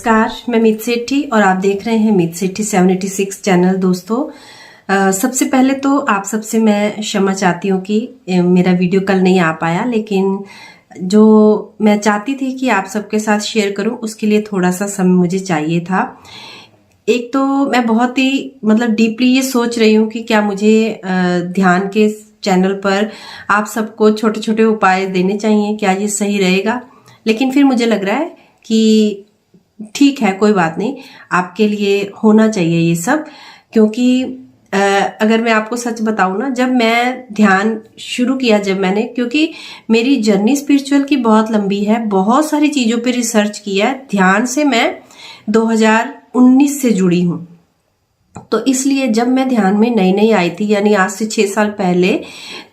नमस्कार, मैं मीत सेठी और आप देख रहे हैं मीत सेठी 786 चैनल। दोस्तों सबसे पहले तो आप सबसे मैं क्षमा चाहती हूँ कि मेरा वीडियो कल नहीं आ पाया, लेकिन जो मैं चाहती थी कि आप सबके साथ शेयर करूँ उसके लिए थोड़ा सा समय मुझे चाहिए था। एक तो मैं बहुत ही डीपली ये सोच रही हूँ कि क्या मुझे ध्यान के चैनल पर आप सबको छोटे छोटे उपाय देने चाहिए, क्या ये सही रहेगा। लेकिन फिर मुझे लग रहा है कि ठीक है, कोई बात नहीं, आपके लिए होना चाहिए ये सब। क्योंकि अगर मैं आपको सच बताऊं ना, जब मैं ध्यान शुरू किया, क्योंकि मेरी जर्नी स्पिरिचुअल की बहुत लंबी है, बहुत सारी चीजों पे रिसर्च किया है। ध्यान से मैं 2019 से जुड़ी हूं, तो इसलिए जब मैं ध्यान में नई नई आई थी, यानी आज से 6 साल पहले,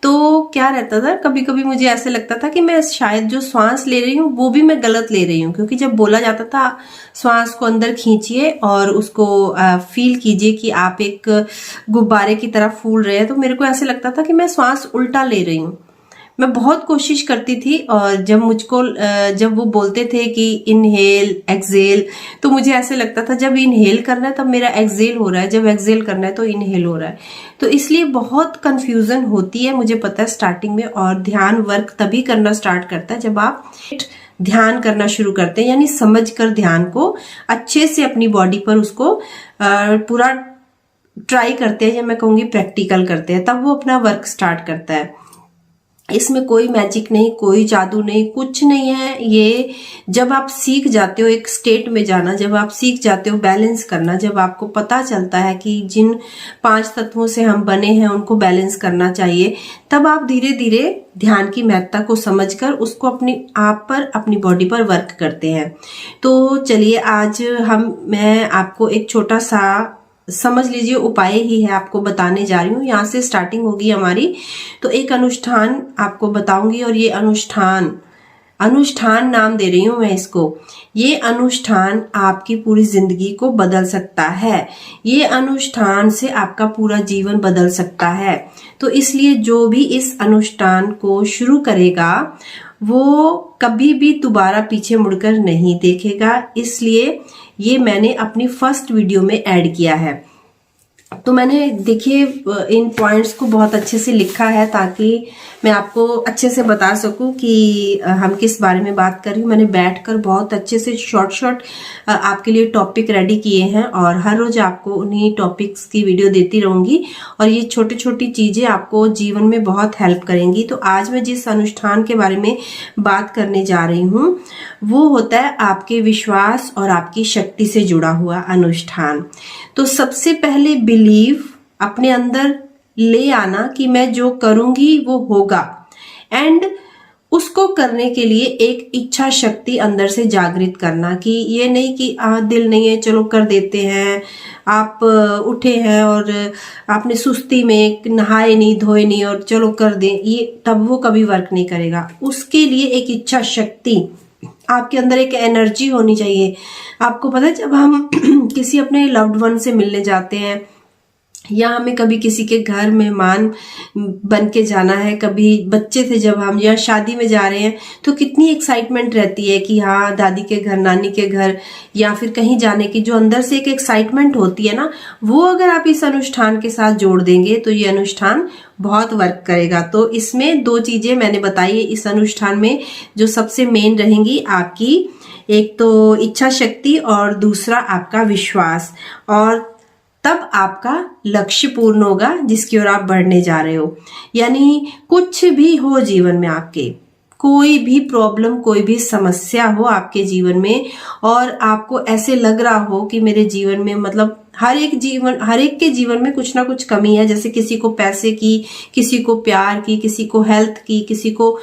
तो क्या रहता था, कभी कभी मुझे ऐसे लगता था कि मैं शायद जो श्वास ले रही हूँ वो भी मैं गलत ले रही हूँ। क्योंकि जब बोला जाता था श्वास को अंदर खींचिए और उसको फील कीजिए कि आप एक गुब्बारे की तरह फूल रहे हैं, तो मेरे को ऐसे लगता था कि मैं श्वास उल्टा ले रही हूँ। मैं बहुत कोशिश करती थी, और जब वो बोलते थे कि इनहेल एक्सहेल, तो मुझे ऐसे लगता था जब इनहेल करना है तब मेरा एक्सहेल हो रहा है, जब एक्सहेल करना है तो इनहेल हो रहा है। तो इसलिए बहुत कंफ्यूजन होती है, मुझे पता है स्टार्टिंग में। और ध्यान वर्क तभी करना स्टार्ट करता है जब आप ध्यान करना शुरू करते हैं, यानी समझ कर ध्यान को अच्छे से अपनी बॉडी पर उसको पूरा ट्राई करते हैं, या मैं कहूंगी प्रैक्टिकल करते हैं, तब वो अपना वर्क स्टार्ट करता है। इसमें कोई मैजिक नहीं, कोई जादू नहीं, कुछ नहीं है। ये जब आप सीख जाते हो एक स्टेट में जाना, जब आप सीख जाते हो बैलेंस करना, जब आपको पता चलता है कि जिन 5 तत्वों से हम बने हैं उनको बैलेंस करना चाहिए, तब आप धीरे धीरे ध्यान की महत्ता को समझकर उसको अपनी आप पर, अपनी बॉडी पर वर्क करते हैं। तो चलिए आज मैं आपको एक छोटा सा, समझ लीजिए उपाय ही है, आपको बताने जा रही हूँ। यहाँ से स्टार्टिंग होगी हमारी। तो एक अनुष्ठान आपको बताऊंगी, और ये अनुष्ठान नाम दे रही हूँ मैं इसको। ये अनुष्ठान आपकी पूरी जिंदगी को बदल सकता है। ये अनुष्ठान से आपका पूरा जीवन बदल सकता है। तो इसलिए जो भी इस अनुष्ठान को शुरू करेगा वो कभी भी दोबारा पीछे मुड़कर नहीं देखेगा। इसलिए ये मैंने अपनी फर्स्ट वीडियो में ऐड किया है। तो मैंने, देखिए, इन पॉइंट्स को बहुत अच्छे से लिखा है ताकि मैं आपको अच्छे से बता सकूं कि हम किस बारे में बात कर रही हूँ। मैंने बैठकर बहुत अच्छे से शॉर्ट आपके लिए टॉपिक रेडी किए हैं, और हर रोज आपको उन्हीं टॉपिक्स की वीडियो देती रहूंगी, और ये छोटी छोटी चीजें आपको जीवन में बहुत हेल्प करेंगी। तो आज मैं जिस अनुष्ठान के बारे में बात करने जा रही हूँ वो होता है आपके विश्वास और आपकी शक्ति से जुड़ा हुआ अनुष्ठान। तो सबसे पहले बिलीव अपने अंदर ले आना कि मैं जो करूंगी वो होगा, एंड उसको करने के लिए एक इच्छा शक्ति अंदर से जागृत करना। कि ये नहीं कि दिल नहीं है चलो कर देते हैं, आप उठे हैं और आपने सुस्ती में नहाए नहीं धोए नहीं और चलो कर दें, ये तब वो कभी वर्क नहीं करेगा। उसके लिए एक इच्छा शक्ति, आपके अंदर एक एनर्जी होनी चाहिए। आपको पता है, जब हम किसी अपने लव्ड वन से मिलने जाते हैं, या हमें कभी किसी के घर मेहमान बन के जाना है, कभी बच्चे थे जब हम, या शादी में जा रहे हैं, तो कितनी एक्साइटमेंट रहती है कि हाँ दादी के घर, नानी के घर, या फिर कहीं जाने की जो अंदर से एक एक्साइटमेंट होती है ना, वो अगर आप इस अनुष्ठान के साथ जोड़ देंगे तो ये अनुष्ठान बहुत वर्क करेगा। तो इसमें 2 चीजें मैंने बताई है इस अनुष्ठान में जो सबसे मेन रहेंगी आपकी, एक तो इच्छा शक्ति और दूसरा आपका विश्वास। और तब आपका लक्ष्य पूर्ण होगा जिसकी ओर आप बढ़ने जा रहे हो। यानी कुछ भी हो जीवन में, आपके कोई भी प्रॉब्लम, कोई भी समस्या हो आपके जीवन में, और आपको ऐसे लग रहा हो कि मेरे जीवन में, हर एक के जीवन में कुछ ना कुछ कमी है। जैसे किसी को पैसे की, किसी को प्यार की, किसी को हेल्थ की, किसी को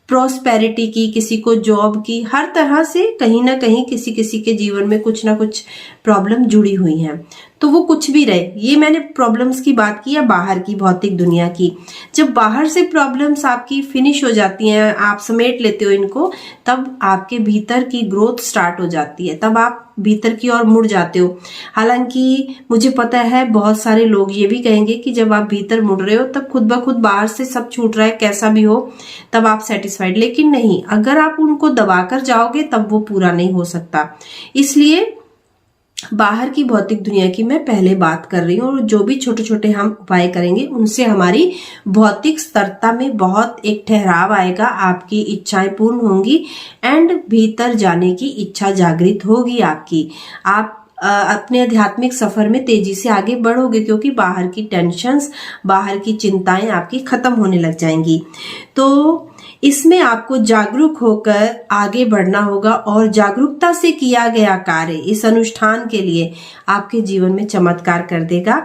प्रॉस्पेरिटी की, किसी को जॉब की, हर तरह से कहीं ना कहीं किसी किसी के जीवन में कुछ ना कुछ प्रॉब्लम जुड़ी हुई हैं। तो वो कुछ भी रहे, ये मैंने प्रॉब्लम्स की बात की या बाहर की भौतिक दुनिया की। जब बाहर से प्रॉब्लम्स आपकी फिनिश हो जाती हैं, आप समेट लेते हो इनको, तब आपके भीतर की ग्रोथ स्टार्ट हो जाती है, तब आप भीतर की ओर मुड़ जाते हो। हालांकि मुझे पता है बहुत सारे लोग ये भी कहेंगे कि जब आप भीतर मुड़ रहे हो तब खुद ब खुद बाहर से सब छूट रहा है, कैसा भी हो तब आप सेटिस्फाइड। लेकिन नहीं, अगर आप उनको दबाकर जाओगे तब वो पूरा नहीं हो सकता। इसलिए बाहर की भौतिक दुनिया की मैं पहले बात कर रही हूँ, और जो भी छोटे छोटे हम उपाय करेंगे उनसे हमारी भौतिक स्तरता में बहुत एक ठहराव आएगा, आपकी इच्छाएं पूर्ण होंगी एंड भीतर जाने की इच्छा जागृत होगी आपकी। आप अपने आध्यात्मिक सफर में तेजी से आगे बढ़ोगे, क्योंकि बाहर की टेंशन्स, बाहर की चिंताएं आपकी खत्म होने लग जाएंगी। तो इसमें आपको जागरूक होकर आगे बढ़ना होगा, और जागरूकता से किया गया कार्य इस अनुष्ठान के लिए आपके जीवन में चमत्कार कर देगा,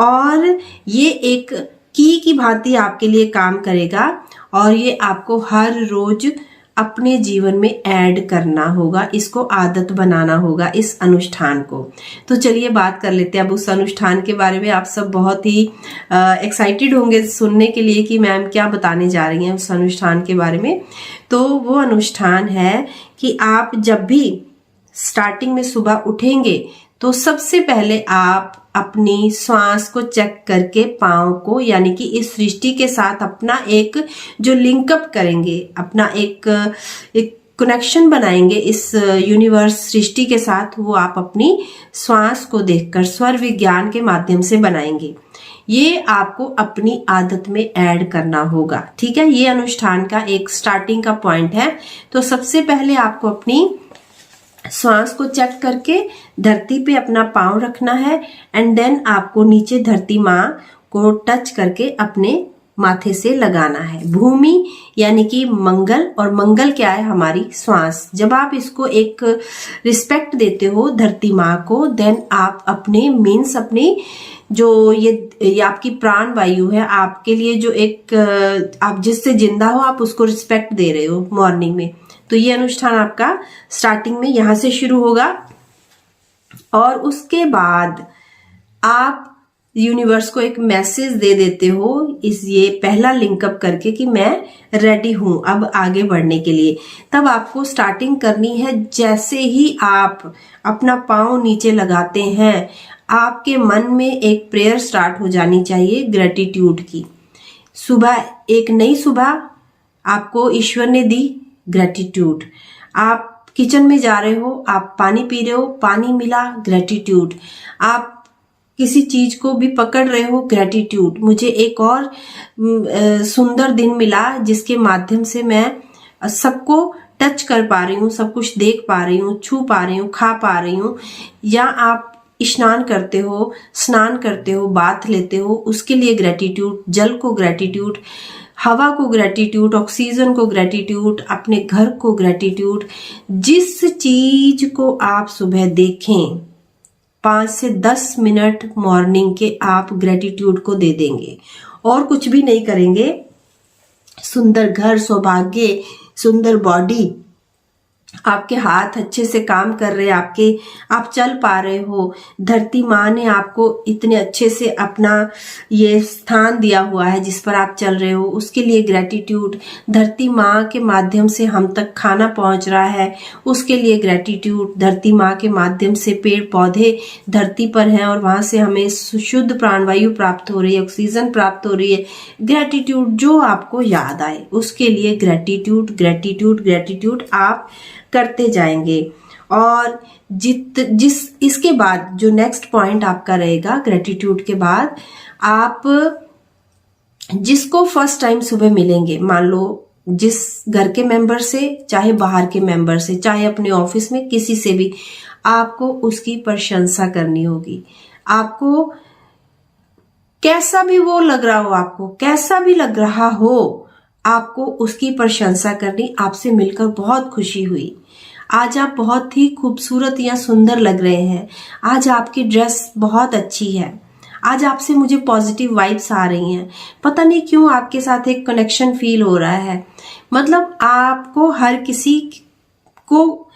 और ये एक की भांति आपके लिए काम करेगा, और ये आपको हर रोज अपने जीवन में ऐड करना होगा, इसको आदत बनाना होगा इस अनुष्ठान को। तो चलिए बात कर लेते हैं अब उस अनुष्ठान के बारे में। आप सब बहुत ही एक्साइटेड होंगे सुनने के लिए कि मैम क्या बताने जा रही हैं उस अनुष्ठान के बारे में। तो वो अनुष्ठान है कि आप जब भी स्टार्टिंग में सुबह उठेंगे तो सबसे पहले आप अपनी श्वास को चेक करके पाँव को, यानी कि इस सृष्टि के साथ अपना एक जो लिंकअप करेंगे, अपना एक कनेक्शन बनाएंगे इस यूनिवर्स सृष्टि के साथ, वो आप अपनी श्वास को देखकर स्वर विज्ञान के माध्यम से बनाएंगे। ये आपको अपनी आदत में ऐड करना होगा, ठीक है। ये अनुष्ठान का एक स्टार्टिंग का पॉइंट है। तो सबसे पहले आपको अपनी श्वास को चेक करके धरती पे अपना पाँव रखना है, एंड देन आपको नीचे धरती माँ को टच करके अपने माथे से लगाना है। भूमि यानी कि मंगल, और मंगल क्या है? हमारी श्वास। जब आप इसको एक रिस्पेक्ट देते हो धरती माँ को, देन आप अपने मीन्स अपनी जो ये आपकी प्राण वायु है, आपके लिए जो एक आप जिससे जिंदा हो आप उसको रिस्पेक्ट दे रहे हो मॉर्निंग में। तो ये अनुष्ठान आपका स्टार्टिंग में यहां से शुरू होगा, और उसके बाद आप यूनिवर्स को एक मैसेज दे देते हो इस ये पहला लिंकअप करके कि मैं रेडी हूं अब आगे बढ़ने के लिए। तब आपको स्टार्टिंग करनी है, जैसे ही आप अपना पाँव नीचे लगाते हैं आपके मन में एक प्रेयर स्टार्ट हो जानी चाहिए ग्रेटिट्यूड की। सुबह, एक नई सुबह आपको ईश्वर ने दी, ग्रेटिट्यूड। आप किचन में जा रहे हो, आप पानी पी रहे हो, पानी मिला, ग्रेटिट्यूड। आप किसी चीज को भी पकड़ रहे हो, ग्रेटिट्यूड। मुझे एक और सुंदर दिन मिला जिसके माध्यम से मैं सबको टच कर पा रही हूँ, सब कुछ देख पा रही हूँ, छू पा रही हूँ, खा पा रही हूँ। या आप स्नान करते हो, स्नान करते हो, बाथ लेते हो, उसके लिए ग्रेटिट्यूड। जल को ग्रेटिट्यूड, हवा को ग्रेटिट्यूड, ऑक्सीजन को ग्रेटिट्यूड, अपने घर को ग्रेटिट्यूड। जिस चीज को आप सुबह देखें 5 से 10 मिनट मॉर्निंग के आप ग्रेटिट्यूड को दे देंगे, और कुछ भी नहीं करेंगे। सुंदर घर, सौभाग्य, सुंदर बॉडी, आपके हाथ अच्छे से काम कर रहे हैं, आप चल पा रहे हो, धरती माँ ने आपको इतने अच्छे से अपना ये स्थान दिया हुआ है जिस पर आप चल रहे हो, उसके लिए ग्रेटिट्यूड। धरती माँ के माध्यम से हम तक खाना पहुंच रहा है, उसके लिए ग्रेटिट्यूड। धरती माँ के माध्यम से पेड़ पौधे धरती पर हैं और वहां से हमें शुद्ध प्राणवायु प्राप्त हो रही है, ऑक्सीजन प्राप्त हो रही है, ग्रेटिट्यूड। जो आपको याद आए उसके लिए ग्रेटिट्यूड, ग्रेटिट्यूड, ग्रेटिट्यूड आप करते जाएंगे। और इसके बाद जो नेक्स्ट पॉइंट आपका रहेगा ग्रेटिट्यूड के बाद, आप जिसको फर्स्ट टाइम सुबह मिलेंगे, मान लो जिस घर के मेंबर से, चाहे बाहर के मेंबर से, चाहे अपने ऑफिस में किसी से भी, आपको उसकी प्रशंसा करनी होगी। आपको कैसा भी वो लग रहा हो, आपको कैसा भी लग रहा हो, आपको उसकी प्रशंसा करनी। आपसे मिलकर बहुत खुशी हुई, आज आप बहुत ही खूबसूरत या सुंदर लग रहे हैं, आज आपकी ड्रेस बहुत अच्छी है, आज आपसे मुझे पॉजिटिव वाइब्स आ रही हैं, पता नहीं क्यों आपके साथ एक कनेक्शन फील हो रहा है। मतलब आपको हर किसी को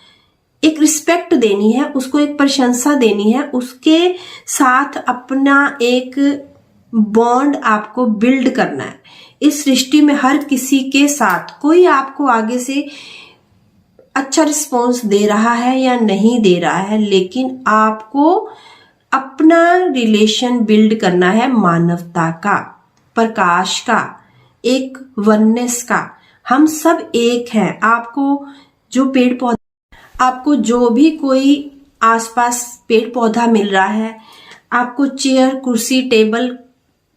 एक रिस्पेक्ट देनी है, उसको एक प्रशंसा देनी है, उसके साथ अपना एक बॉन्ड आपको बिल्ड करना है। इस सृष्टि में हर किसी के साथ कोई आपको आगे से अच्छा रिस्पॉन्स दे रहा है या नहीं दे रहा है, लेकिन आपको अपना रिलेशन बिल्ड करना है मानवता का, प्रकाश का, एक वननेस का। हम सब एक हैं। आपको जो भी कोई आसपास पेड़ पौधा मिल रहा है, आपको चेयर, कुर्सी, टेबल,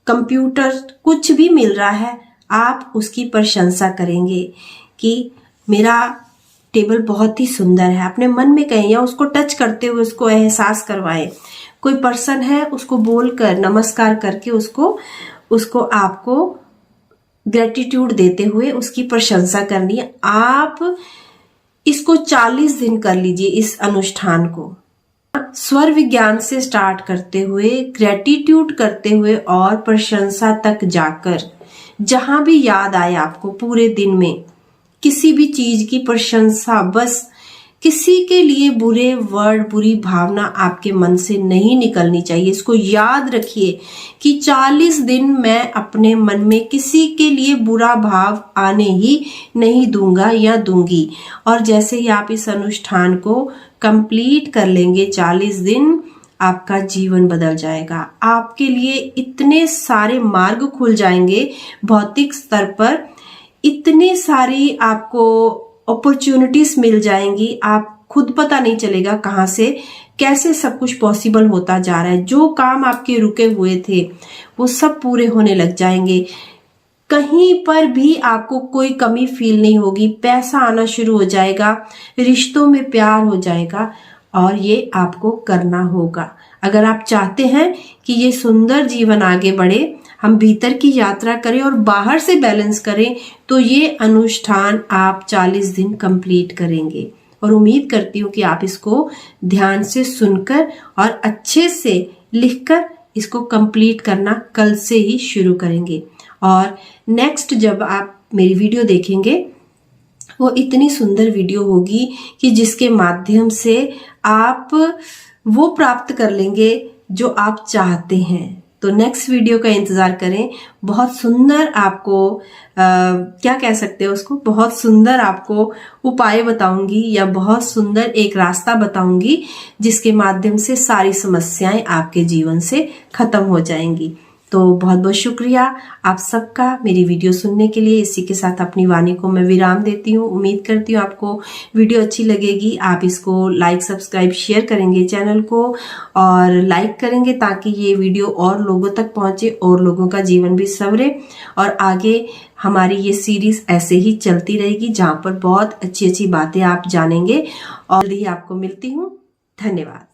कंप्यूटर कुछ भी मिल रहा है, आप उसकी प्रशंसा करेंगे कि मेरा टेबल बहुत ही सुंदर है। अपने मन में कहें या उसको टच करते हुए उसको एहसास करवाएं। कोई पर्सन है, उसको बोलकर, नमस्कार करके उसको आपको ग्रेटिट्यूड देते हुए उसकी प्रशंसा करनी है। आप इसको 40 दिन कर लीजिए, इस अनुष्ठान को स्वर विज्ञान से स्टार्ट करते हुए, ग्रेटिट्यूड करते हुए और प्रशंसा तक जाकर, जहां भी याद आए आपको पूरे दिन में किसी भी चीज की प्रशंसा, बस किसी के लिए बुरे वर्ड, बुरी भावना आपके मन से नहीं निकलनी चाहिए। इसको याद रखिए कि 40 दिन मैं अपने मन में किसी के लिए बुरा भाव आने ही नहीं दूंगा या दूंगी। और जैसे ही आप इस अनुष्ठान को कंप्लीट कर लेंगे 40 दिन, आपका जीवन बदल जाएगा। आपके लिए इतने सारे मार्ग खुल जाएंगे भौतिक स्तर पर, इतनी सारी आपको अपॉर्चुनिटीज मिल जाएंगी। आप खुद पता नहीं चलेगा कहां से कैसे सब कुछ पॉसिबल होता जा रहा है। जो काम आपके रुके हुए थे वो सब पूरे होने लग जाएंगे। कहीं पर भी आपको कोई कमी फील नहीं होगी। पैसा आना शुरू हो जाएगा, रिश्तों में प्यार हो जाएगा, और ये आपको करना होगा। अगर आप चाहते हैं कि ये सुंदर जीवन आगे बढ़े, हम भीतर की यात्रा करें और बाहर से बैलेंस करें, तो ये अनुष्ठान आप 40 दिन कंप्लीट करेंगे। और उम्मीद करती हूँ कि आप इसको ध्यान से सुनकर और अच्छे से लिखकर इसको कंप्लीट करना कल से ही शुरू करेंगे। और नेक्स्ट जब आप मेरी वीडियो देखेंगे, वो इतनी सुंदर वीडियो होगी कि जिसके माध्यम से आप वो प्राप्त कर लेंगे जो आप चाहते हैं। तो नेक्स्ट वीडियो का इंतजार करें। बहुत सुंदर आपको क्या कह सकते हैं उसको, बहुत सुंदर आपको उपाय बताऊंगी या बहुत सुंदर एक रास्ता बताऊंगी जिसके माध्यम से सारी समस्याएं आपके जीवन से खत्म हो जाएंगी। तो बहुत बहुत शुक्रिया आप सबका मेरी वीडियो सुनने के लिए। इसी के साथ अपनी वाणी को मैं विराम देती हूँ। उम्मीद करती हूँ आपको वीडियो अच्छी लगेगी। आप इसको लाइक, सब्सक्राइब, शेयर करेंगे चैनल को, और लाइक करेंगे ताकि ये वीडियो और लोगों तक पहुंचे और लोगों का जीवन भी संवरे। और आगे हमारी ये सीरीज ऐसे ही चलती रहेगी जहां पर बहुत अच्छी अच्छी बातें आप जानेंगे। और जल्दी आपको मिलती हूँ। धन्यवाद।